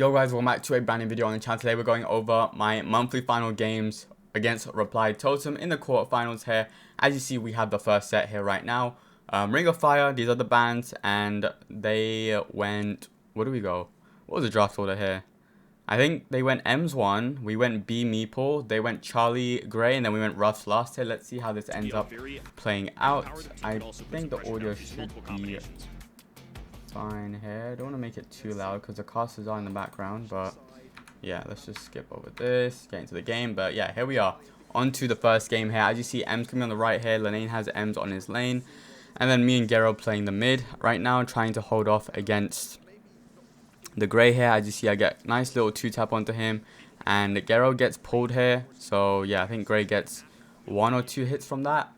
Yo guys, welcome back to a brand new video on the channel. Today we're going over my monthly final games against Reply Totem in the quarterfinals here. As you see, we have the first set here right now. Ring of Fire, these are the bands, and they went, where do we go? What was the draft order here? I think they went M's one, we went B Meeple, they went Charlie Gray, and then we went Ruff's last here. Let's see how this ends up playing out. I think the audio should be fine here. I don't want to make it too loud because the casters are in the background, but yeah, let's just skip over this, get into the game. But yeah, here we are on to the first game here. As you see, M's coming on the right here. Lanane has M's on his lane, and then me and Gero playing the mid right now, trying to hold off against the Gray here. As you see, I get nice little 2-tap onto him, and Gero gets pulled here. So yeah, I think Gray gets 1 or 2 hits from that.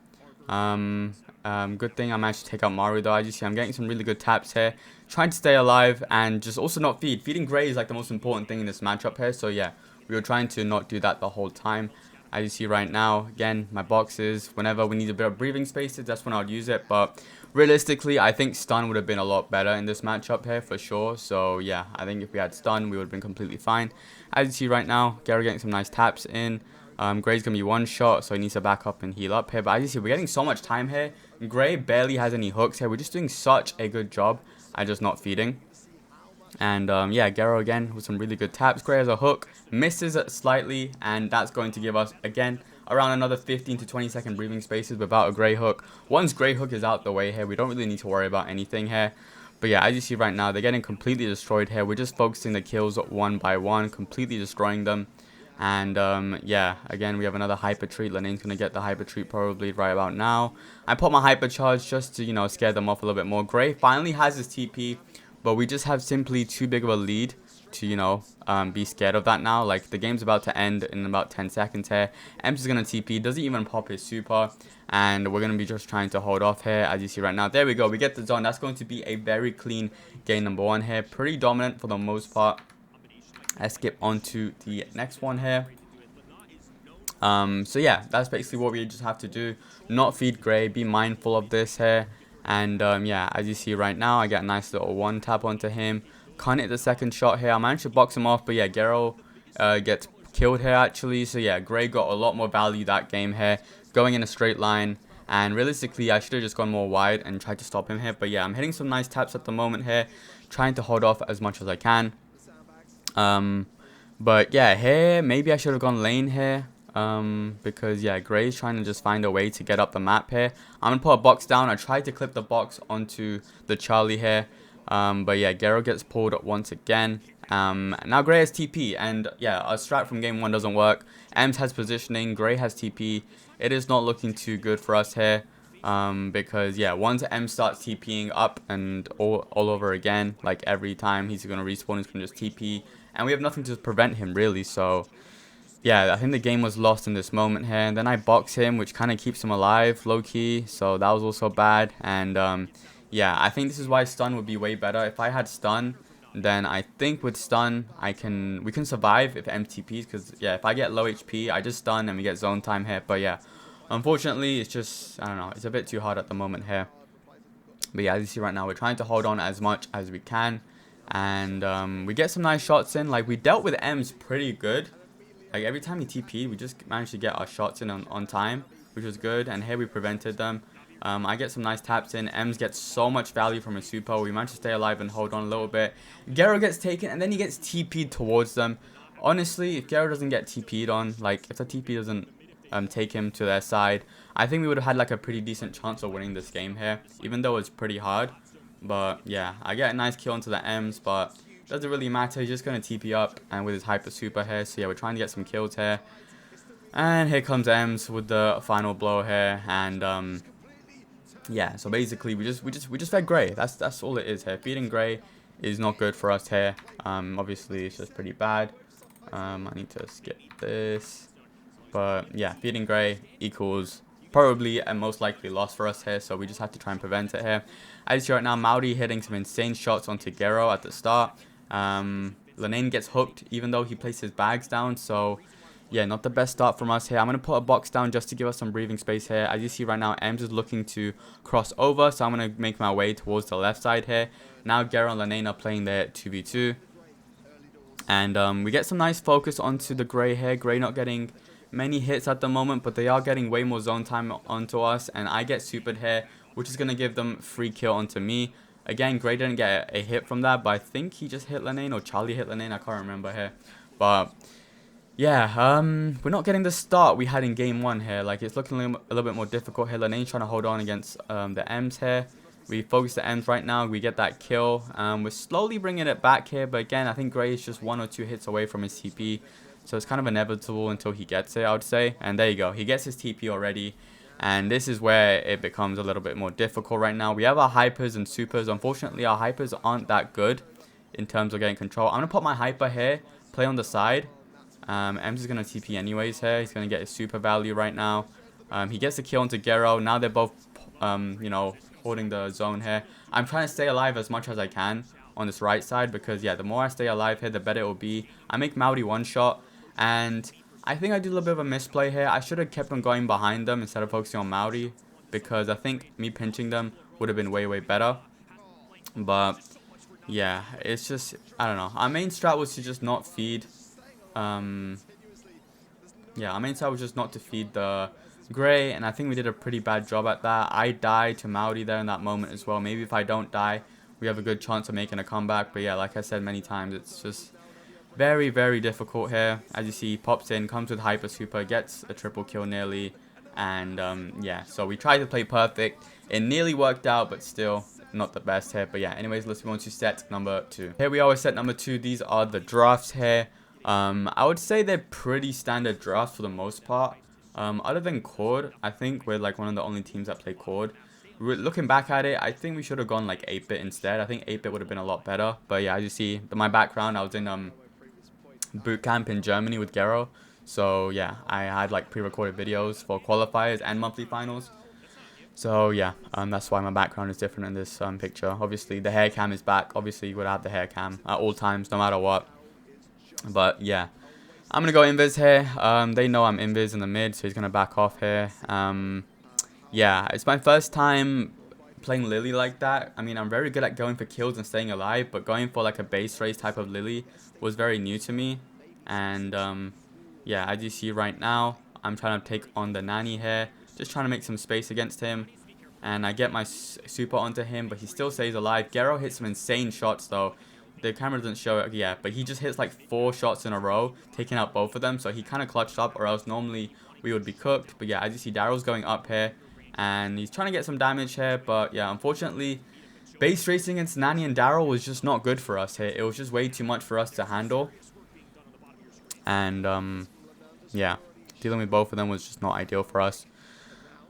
Good thing I managed to take out Maru though. As you see, I'm getting some really good taps here, trying to stay alive and just also not feed. Feeding Gray is like the most important thing in this matchup here. So yeah, we were trying to not do that the whole time. As you see right now, again, my boxes, whenever we need a bit of breathing spaces, that's when I would use it. But realistically, I think stun would have been a lot better in this matchup here for sure. So yeah, I think if we had stun, we would have been completely fine. As you see right now, Gary getting some nice taps in. Gray's going to be one shot, so he needs to back up and heal up here. But as you see, we're getting so much time here. Gray barely has any hooks here. We're just doing such a good job at just not feeding. And yeah, Gero again with some really good taps. Gray has a hook, misses it slightly, and that's going to give us, again, around another 15 to 20 second breathing spaces without a Gray hook. Once Gray hook is out the way here, we don't really need to worry about anything here. But yeah, as you see right now, they're getting completely destroyed here. We're just focusing the kills one by one, completely destroying them. And yeah, again, we have another hyper treat. Lanane's going to get the hyper treat probably right about now. I put my hyper charge just to, you know, scare them off a little bit more. Gray finally has his TP, but we just have simply too big of a lead to, you know, be scared of that now. Like, the game's about to end in about 10 seconds here. Ems is going to TP, doesn't even pop his super, and we're going to be just trying to hold off here, as you see right now. There we go, we get the zone. That's going to be a very clean game number 1 here. Pretty dominant for the most part. Let's skip on to the next one here. So yeah, that's basically what we just have to do. Not feed Gray, be mindful of this here. And yeah, as you see right now, I get a nice little 1-tap onto him. Can't hit the second shot here. I managed to box him off, but yeah, Gero gets killed here actually. So yeah, Gray got a lot more value that game here, going in a straight line. And realistically, I should have just gone more wide and tried to stop him here. But yeah, I'm hitting some nice taps at the moment here, trying to hold off as much as I can. But yeah, here maybe I should have gone lane here, because yeah, Gray's trying to just find a way to get up the map here. I'm gonna put a box down. I tried to clip the box onto the Charlie here, but yeah, Gero gets pulled once again. Now Gray has TP, and yeah, our strat from game 1 doesn't work. Ems has positioning, Gray has TP. It is not looking too good for us here, because yeah, once M starts TPing up and all over again, like every time he's gonna respawn, he's gonna just TP, and we have nothing to prevent him really. So yeah, I think the game was lost in this moment here. And then I box him, which kind of keeps him alive low-key, so that was also bad. And yeah, I think this is why stun would be way better. If I had stun, then I think with stun we can survive if MTPs, because yeah, if I get low HP, I just stun and we get zone time here. But yeah, unfortunately, it's just, I don't know, it's a bit too hard at the moment here. But yeah, as you see right now, we're trying to hold on as much as we can. And we get some nice shots in. Like, we dealt with M's pretty good. Like, every time he TP'd, we just managed to get our shots in on time, which was good. And here we prevented them. I get some nice taps in. Ems gets so much value from his super. We managed to stay alive and hold on a little bit. Gero gets taken, and then he gets TP'd towards them. Honestly, if Gero doesn't get TP'd on, like, if the TP doesn't take him to their side, I think we would have had like a pretty decent chance of winning this game here, even though it's pretty hard. But yeah, I get a nice kill onto the M's, but doesn't really matter. He's just going to TP up and with his hyper super here. So yeah, we're trying to get some kills here. And here comes M's with the final blow here. And yeah, so basically we just fed Gray. That's all it is here. Feeding Gray is not good for us here. Obviously it's just pretty bad. I need to skip this. But yeah, feeding Gray equals probably and most likely loss for us here, so we just have to try and prevent it here. As you see right now, Maori hitting some insane shots onto Gero at the start. Lanane gets hooked even though he placed his bags down, so yeah, not the best start from us here. I'm going to put a box down just to give us some breathing space here. As you see right now, Ems is looking to cross over, so I'm going to make my way towards the left side here. Now Gero and Lanane are playing their 2v2. And we get some nice focus onto the Gray here. Gray not getting many hits at the moment, but they are getting way more zone time onto us. And I get supered here, which is going to give them free kill onto me. Again, Gray didn't get a hit from that, but I think he just hit Lenane, or Charlie hit Lenane. I can't remember here. But yeah, we're not getting the start we had in game 1 here. Like, it's looking a little bit more difficult here. Lenane's trying to hold on against the M's here. We focus the M's right now. We get that kill. We're slowly bringing it back here. But again, I think Gray is just 1 or 2 hits away from his TP. So it's kind of inevitable until he gets it, I would say. And there you go. He gets his TP already. And this is where it becomes a little bit more difficult right now. We have our hypers and supers. Unfortunately, our hypers aren't that good in terms of getting control. I'm going to put my hyper here, play on the side. Ems is going to TP anyways here. He's going to get his super value right now. He gets the kill onto Gero. Now they're both, you know, holding the zone here. I'm trying to stay alive as much as I can on this right side because, yeah, the more I stay alive here, the better it will be. I make Maori one shot, and I think I do a little bit of a misplay here. I should have kept on going behind them instead of focusing on Maori because I think me pinching them would have been way, way better. But, yeah, it's just, I don't know. Our main strat was to just not feed... yeah, our main strat was just not to feed the Gray, and I think we did a pretty bad job at that. I died to Maori there in that moment as well. Maybe if I don't die, we have a good chance of making a comeback. But yeah, like I said many times, it's just very, very difficult here. As you see, he pops in, comes with hyper super, gets a triple kill nearly, and yeah, so we tried to play perfect. It nearly worked out, but still not the best here. But yeah, anyways, let's move on to set number 2. Here we are with set number 2. These are the drafts here. I would say they're pretty standard drafts for the most part. Other than Cord, I think we're like one of the only teams that play Cord. Looking back at it, I think we should have gone like 8-bit instead. I think 8-bit would have been a lot better. But yeah, as you see, my background, I was in boot camp in Germany with Gero. So yeah, I had like pre-recorded videos for qualifiers and monthly finals. So yeah, that's why my background is different in this picture. Obviously, the hair cam is back. Obviously, you would have the hair cam at all times, no matter what. But yeah, I'm going to go invis here. They know I'm invis in the mid, so he's going to back off here. Yeah, it's my first time playing Lily like that. I mean, I'm very good at going for kills and staying alive, but going for like a base race type of Lily was very new to me. And yeah, as you see right now, I'm trying to take on the Nanny here. Just trying to make some space against him. And I get my super onto him, but he still stays alive. Gero hits some insane shots though. The camera doesn't show it yet, but he just hits like 4 shots in a row, taking out both of them. So he kind of clutched up, or else normally we would be cooked. But yeah, as you see, Daryl's going up here, and he's trying to get some damage here. But yeah, unfortunately, base racing against Nani and Daryl was just not good for us here. It was just way too much for us to handle. And yeah, dealing with both of them was just not ideal for us.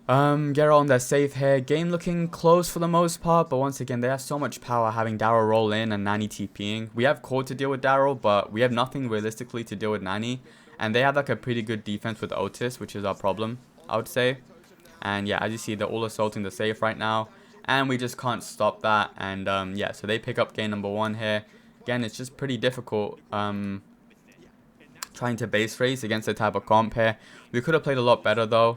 Gero on their safe here. Game looking close for the most part, but once again, they have so much power having Daryl roll in and Nani TPing. We have Cord to deal with Daryl, but we have nothing realistically to deal with Nani. And they have like a pretty good defense with Otis, which is our problem, I would say. And yeah, as you see, they're all assaulting the safe right now, and we just can't stop that. And yeah, so they pick up game number 1 here. Again, it's just pretty difficult trying to base race against the type of comp here. We could have played a lot better though.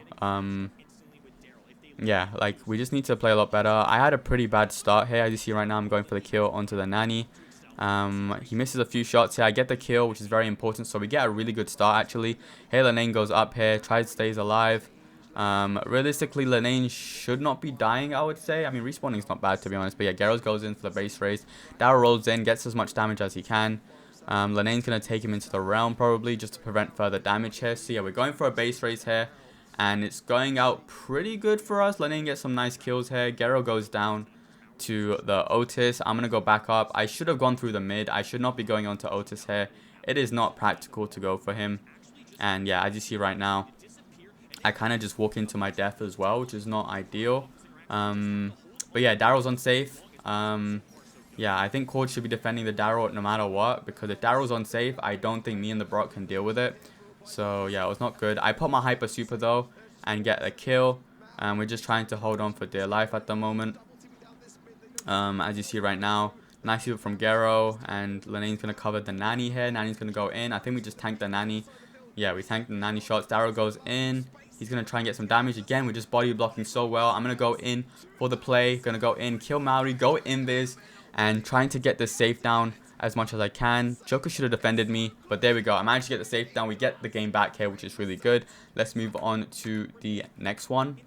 Yeah, like we just need to play a lot better. I had a pretty bad start here. As you see right now, I'm going for the kill onto the Nanny. He misses a few shots here. I get the kill, which is very important. So we get a really good start actually. Hey, Lenane goes up here, tries to stays alive. Realistically, Lenane should not be dying, I would say. I mean, respawning is not bad to be honest. But yeah, Garros goes in for the base race. Daryl rolls in, gets as much damage as he can. Lenane's going to take him into the realm probably just to prevent further damage here. So yeah, we're going for a base race here. And it's going out pretty good for us. Lenane gets some nice kills here. Gero goes down to the Otis. I'm going to go back up. I should have gone through the mid. I should not be going on to Otis here. It is not practical to go for him. And yeah, as you see right now, I kind of just walk into my death as well, which is not ideal. But yeah, Daryl's unsafe. Yeah, I think Cord should be defending the Daryl no matter what. Because if Daryl's unsafe, I don't think me and the Brock can deal with it. So yeah, it was not good. I put my hyper super though and get a kill. We're just trying to hold on for dear life at the moment. As you see right now, nice super from Gero, and Lenane's gonna cover the Nanny here. Nanny's gonna go in. I think we just tanked the Nanny. Yeah, we tanked the Nanny shots. Daryl goes in. He's gonna try and get some damage again. We're just body blocking so well. I'm gonna go in for the play. Gonna go in, kill Maori, go invis, and trying to get this safe down as much as I can. Joker should have defended me, but there we go. I managed to get the safe down. We get the game back here, which is really good. Let's move on to the next one.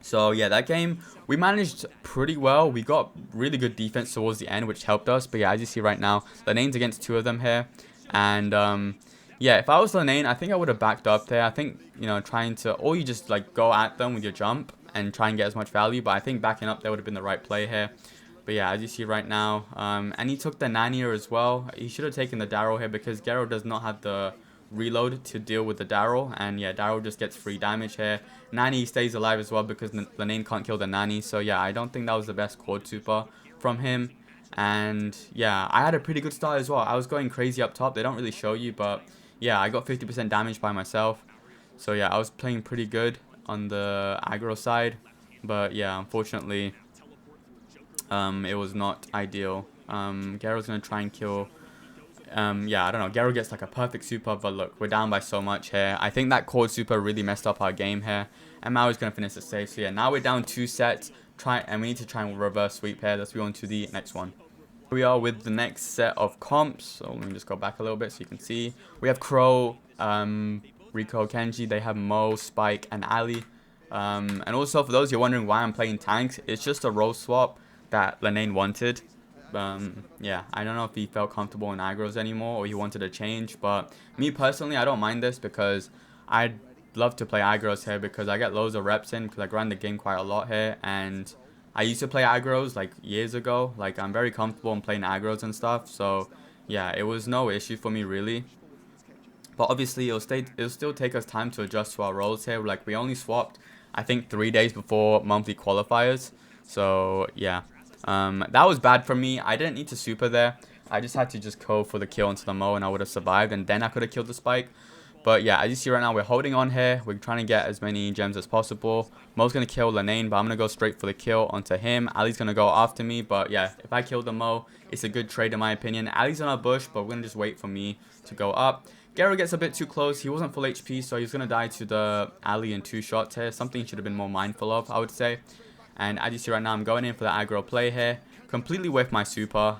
So yeah, that game we managed pretty well. We got really good defense towards the end, which helped us. But yeah, as you see right now, Lenane's against 2 of them here. And yeah, if I was Lenane, I think I would have backed up there. I think, you know, trying to, or you just like go at them with your jump and try and get as much value. But I think backing up there would have been the right play here. But yeah, as you see right now, and he took the Nanier as well. He should have taken the Darryl here because Garo does not have the reload to deal with the Darryl. And yeah, Darryl just gets free damage here. Nani stays alive as well because Lenane can't kill the Nani. So yeah, I don't think that was the best quad super from him. And yeah, I had a pretty good start as well. I was going crazy up top. They don't really show you, but yeah, I got 50% damage by myself. So yeah, I was playing pretty good on the aggro side. But yeah, unfortunately, it was not ideal. Garo's going to try and kill... yeah, I don't know. Garo gets like a perfect super, but look, we're down by so much here. I think that chord super really messed up our game here. And Maui's going to finish it safe. So yeah, now we're down 2 sets. And we need to try and reverse sweep here. Let's go on to the next one. Here we are with the next set of comps. So let me just go back a little bit so you can see. We have Crow, Rico, Kenji. They have Mo, Spike, and Ali. And also, for those you're wondering why I'm playing tanks, it's just a role swap that Lenane wanted. Yeah, I don't know if he felt comfortable in aggros anymore or he wanted a change, but me personally, I don't mind this because I'd love to play aggros here because I get loads of reps in because I grind the game quite a lot here, and I used to play aggros like years ago. Like, I'm very comfortable in playing aggros and stuff, so yeah, it was no issue for me really. But obviously it'll still take us time to adjust to our roles here. Like, we only swapped I think 3 days before monthly qualifiers, so yeah. That was bad for me. I didn't need to super there. I just had to just go for the kill into the Mo and I would have survived, and then I could have killed the Spike. But yeah, as you see right now, we're holding on here. We're trying to get as many gems as possible. Mo's going to kill Lenane, but I'm going to go straight for the kill onto him. Ali's going to go after me, but yeah, if I kill the Mo, it's a good trade in my opinion. Ali's on a bush, but we're going to just wait for me to go up. Garo gets a bit too close. He wasn't full HP, so he's going to die to the Ali in 2 shots here. Something he should have been more mindful of, I would say. And as you see right now, I'm going in for the aggro play here. Completely with my super.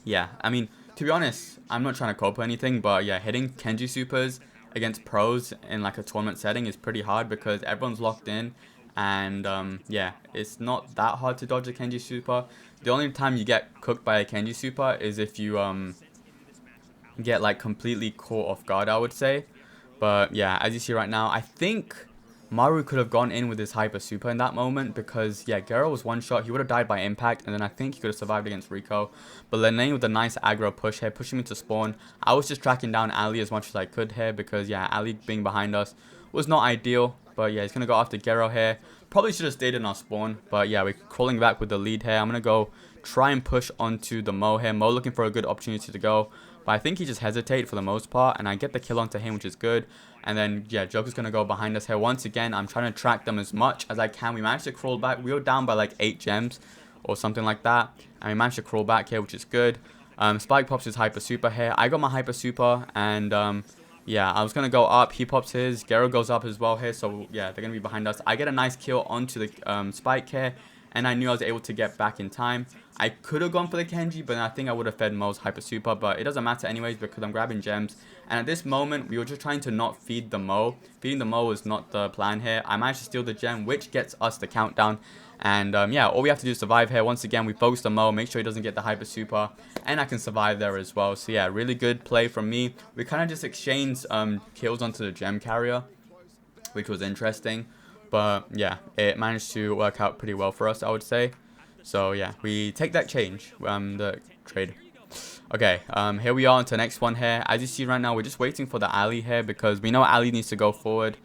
Yeah, I mean, to be honest, I'm not trying to cope or anything, but yeah, hitting Kenji supers against pros in like a tournament setting is pretty hard because everyone's locked in. And yeah, it's not that hard to dodge a Kenji super. The only time you get cooked by a Kenji super is if you get like completely caught off guard, I would say. But yeah, as you see right now, I think Maru could have gone in with his hyper super in that moment because, yeah, Garo was one shot. He would have died by impact, and then I think he could have survived against Rico. But Lenane with a nice aggro push here, pushing me to spawn. I was just tracking down Ali as much as I could here because, yeah, Ali being behind us was not ideal. But, yeah, he's going to go after Garo here. Probably should have stayed in our spawn. But, yeah, we're crawling back with the lead here. I'm going to go try and push onto the Mo here. Mo looking for a good opportunity to go. But I think he just hesitated for the most part, and I get the kill onto him, which is good. And then, yeah, Joker's going to go behind us here. Once again, I'm trying to track them as much as I can. We managed to crawl back. We were down by like 8 gems or something like that. And we managed to crawl back here, which is good. Spike pops his hyper super here. I got my hyper super, and yeah, I was going to go up. He pops his. Garo goes up as well here. So, yeah, they're going to be behind us. I get a nice kill onto the Spike here. And I knew I was able to get back in time. I could have gone for the Kenji, but I think I would have fed Mo's hyper super. But it doesn't matter anyways because I'm grabbing gems. And at this moment, we were just trying to not feed the Mo. Feeding the Mo was not the plan here. I managed to steal the gem, which gets us the countdown. And yeah, all we have to do is survive here. Once again, we focus the Mo, make sure he doesn't get the hyper super. And I can survive there as well. So yeah, really good play from me. We kind of just exchanged kills onto the gem carrier, which was interesting. But yeah, it managed to work out pretty well for us, I would say. So yeah, we take that change, the trade. Okay, here we are on to the next one here. As you see right now, we're just waiting for the Ali here because we know Ali needs to go forward.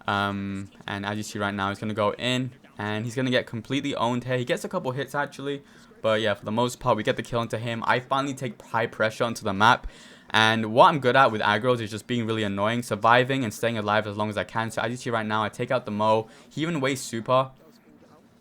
And as you see right now, he's going to go in and he's going to get completely owned here. He gets a couple hits actually. But yeah, for the most part, we get the kill into him. I finally take high pressure onto the map. And what I'm good at with aggros is just being really annoying, surviving and staying alive as long as I can. So as you see right now, I take out the Mo. He even wastes super.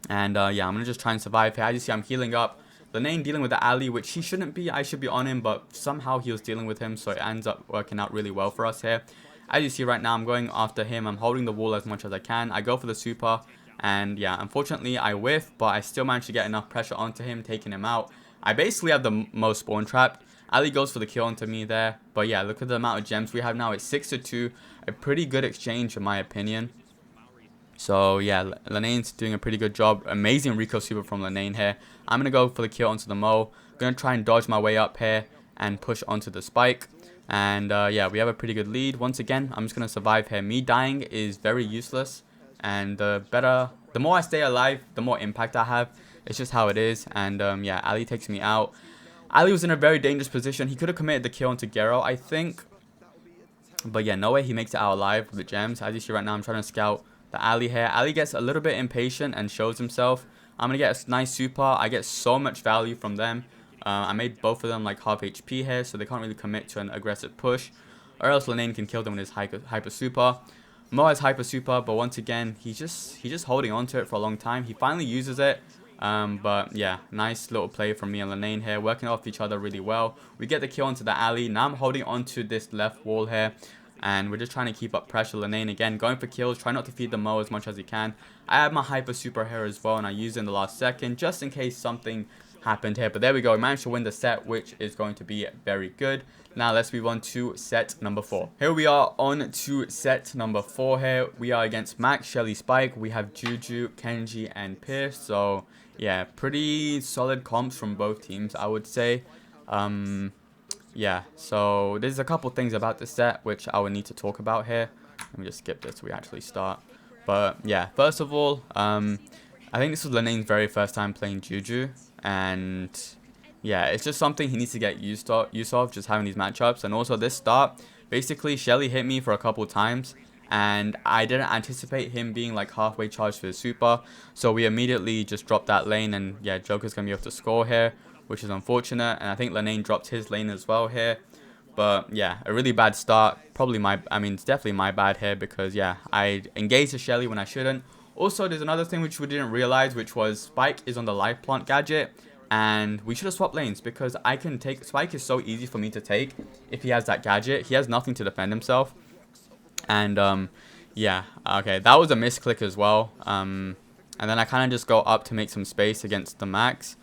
And yeah, I'm going to just try and survive here. As you see, I'm healing up. Lenane dealing with the Ali, which he shouldn't be. I should be on him, but somehow he was dealing with him. So it ends up working out really well for us here. As you see right now, I'm going after him. I'm holding the wall as much as I can. I go for the super. And yeah, unfortunately, I whiff, but I still managed to get enough pressure onto him, taking him out. I basically have the most spawn trap. Ali goes for the kill onto me there. But yeah, look at the amount of gems we have now. It's 6-2. A pretty good exchange in my opinion. So yeah, Lenane's doing a pretty good job. Amazing Rico super from Lenane here. I'm going to go for the kill onto the Mo. Going to try and dodge my way up here and push onto the spike. And yeah, we have a pretty good lead. Once again, I'm just going to survive here. Me dying is very useless. And the more I stay alive, the more impact I have. It's just how it is. And yeah, Ali takes me out. Ali was in a very dangerous position. He could have committed the kill onto Gero, I think. But yeah, no way he makes it out alive with the gems. As you see right now, I'm trying to scout the Ali here. Ali gets a little bit impatient and shows himself. I'm going to get a nice super. I get so much value from them. I made both of them like half HP here, so they can't really commit to an aggressive push. Or else Lenane can kill them with his hyper super. Mo has hyper super, but once again, he's just holding on to it for a long time. He finally uses it. But yeah, nice little play from me and Lenane here, working off each other really well. We get the kill onto the alley. Now I'm holding onto this left wall here, and we're just trying to keep up pressure. Lenane again going for kills, try not to feed the Mo as much as he can. I have my hyper super here as well, and I used it in the last second just in case something happened here. But there we go, we managed to win the set, which is going to be very good. Now let's move on to set number 4. Here we are on to set number 4 here. We are against Max, Shelly, Spike. We have Juju, Kenji, and Pierce. So yeah, pretty solid comps from both teams, I would say. Yeah, so there's a couple things about the set which I would need to talk about here. Let me just skip this so we actually start. But yeah, first of all, I think this was Lenane's very first time playing Juju. And yeah, it's just something he needs to get used of, just having these matchups. And also this start, basically Shelly hit me for a couple times, and I didn't anticipate him being like halfway charged for his super. So we immediately just dropped that lane, and yeah, Joker's going to be able to score here, which is unfortunate. And I think Lenane dropped his lane as well here. But yeah, a really bad start. It's definitely my bad here because yeah, I engaged the Shelly when I shouldn't. Also, there's another thing which we didn't realize, which was Spike is on the life plant gadget. And we should have swapped lanes because I can take... Spike is so easy for me to take if he has that gadget. He has nothing to defend himself. And yeah, okay, that was a misclick as well. And then I kind of just go up to make some space against the Max.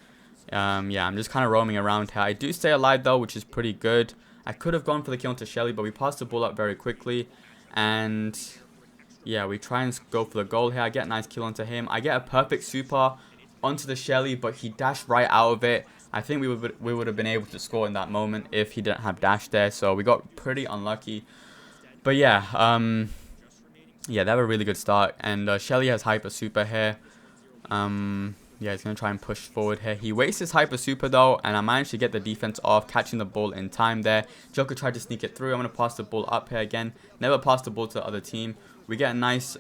Yeah, I'm just kind of roaming around here. I do stay alive though, which is pretty good. I could have gone for the kill onto Shelly, but we passed the ball up very quickly. And yeah, we try and go for the goal here. I get a nice kill onto him. I get a perfect super onto the Shelly, but he dashed right out of it. I think we would have been able to score in that moment if he didn't have dash there. So we got pretty unlucky. But yeah, yeah, they have a really good start. And Shelly has hyper super here. Yeah, he's going to try and push forward here. He wastes his hyper super though, and I managed to get the defense off, catching the ball in time there. Joker tried to sneak it through. I'm going to pass the ball up here again. Never pass the ball to the other team. We get a nice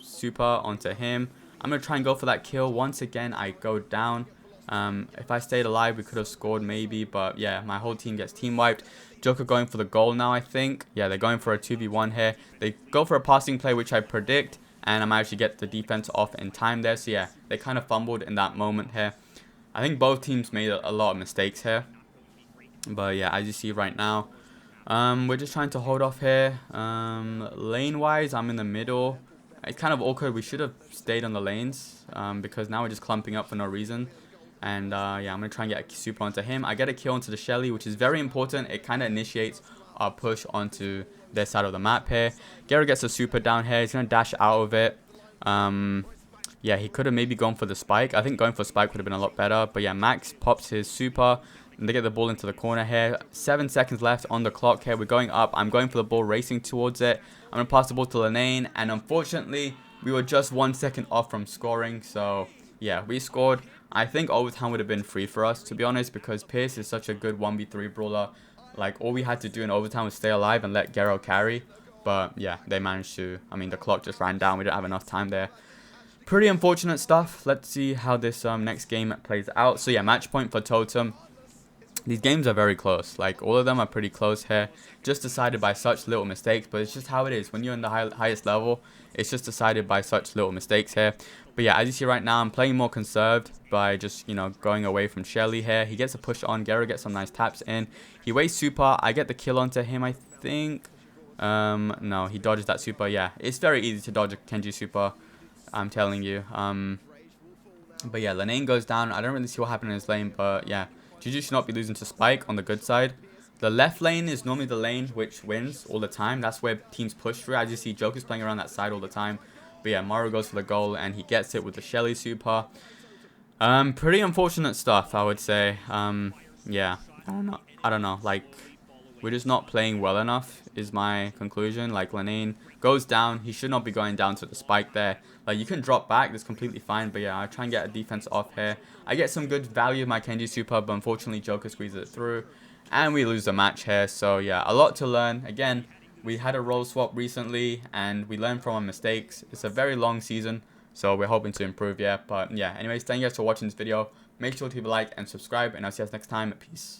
super onto him. I'm going to try and go for that kill. Once again, I go down. If I stayed alive, we could have scored maybe. But yeah, my whole team gets team wiped. Joker going for the goal now, I think. Yeah, they're going for a 2v1 here. They go for a passing play, which I predict. And I managed to get the defense off in time there. So yeah, they kind of fumbled in that moment here. I think both teams made a lot of mistakes here. But yeah, as you see right now, we're just trying to hold off here. Lane-wise, I'm in the middle. It's kind of awkward. We should have stayed on the lanes because now we're just clumping up for no reason. And yeah, I'm going to try and get a super onto him. I get a kill onto the Shelly, which is very important. It kind of initiates our push onto their side of the map here. Gero gets a super down here. He's going to dash out of it. Yeah, he could have maybe gone for the spike. I think going for spike would have been a lot better. But yeah, Max pops his super. And they get the ball into the corner here. 7 seconds left on the clock here. We're going up. I'm going for the ball, racing towards it. I'm going to pass the ball to Lenane. And unfortunately, we were just 1 second off from scoring. So yeah, we scored. I think overtime would have been free for us, to be honest, because Pierce is such a good 1v3 brawler. Like, all we had to do in overtime was stay alive and let Gero carry. But yeah, they managed to. I mean, the clock just ran down. We didn't have enough time there. Pretty unfortunate stuff. Let's see how this next game plays out. So yeah, match point for Totem. These games are very close. Like, all of them are pretty close here. Just decided by such little mistakes. But it's just how it is. When you're in the highest level, it's just decided by such little mistakes here. But yeah, as you see right now, I'm playing more conserved by just, you know, going away from Shelly here. He gets a push on. Gero gets some nice taps in. He wastes super. I get the kill onto him, I think. No, he dodges that super. Yeah, it's very easy to dodge a Kenji super, I'm telling you. But yeah, Lenane goes down. I don't really see what happened in his lane, but yeah, GG should not be losing to Spike on the good side. The left lane is normally the lane which wins all the time. That's where teams push through. As you see, Joker's playing around that side all the time. But yeah, Mario goes for the goal and he gets it with the Shelly super. Pretty unfortunate stuff, I would say. Yeah, I don't know. Like, we're just not playing well enough is my conclusion. Like, Lanane goes down. He should not be going down to the Spike there. Like, you can drop back. That's completely fine. But yeah, I try and get a defense off here. I get some good value with my Kenji super, but unfortunately Joker squeezes it through. And we lose the match here. So yeah, a lot to learn. Again, we had a role swap recently and we learned from our mistakes. It's a very long season, so we're hoping to improve, yeah. But yeah, anyways, thank you guys for watching this video. Make sure to leave a like and subscribe, and I'll see you guys next time. Peace.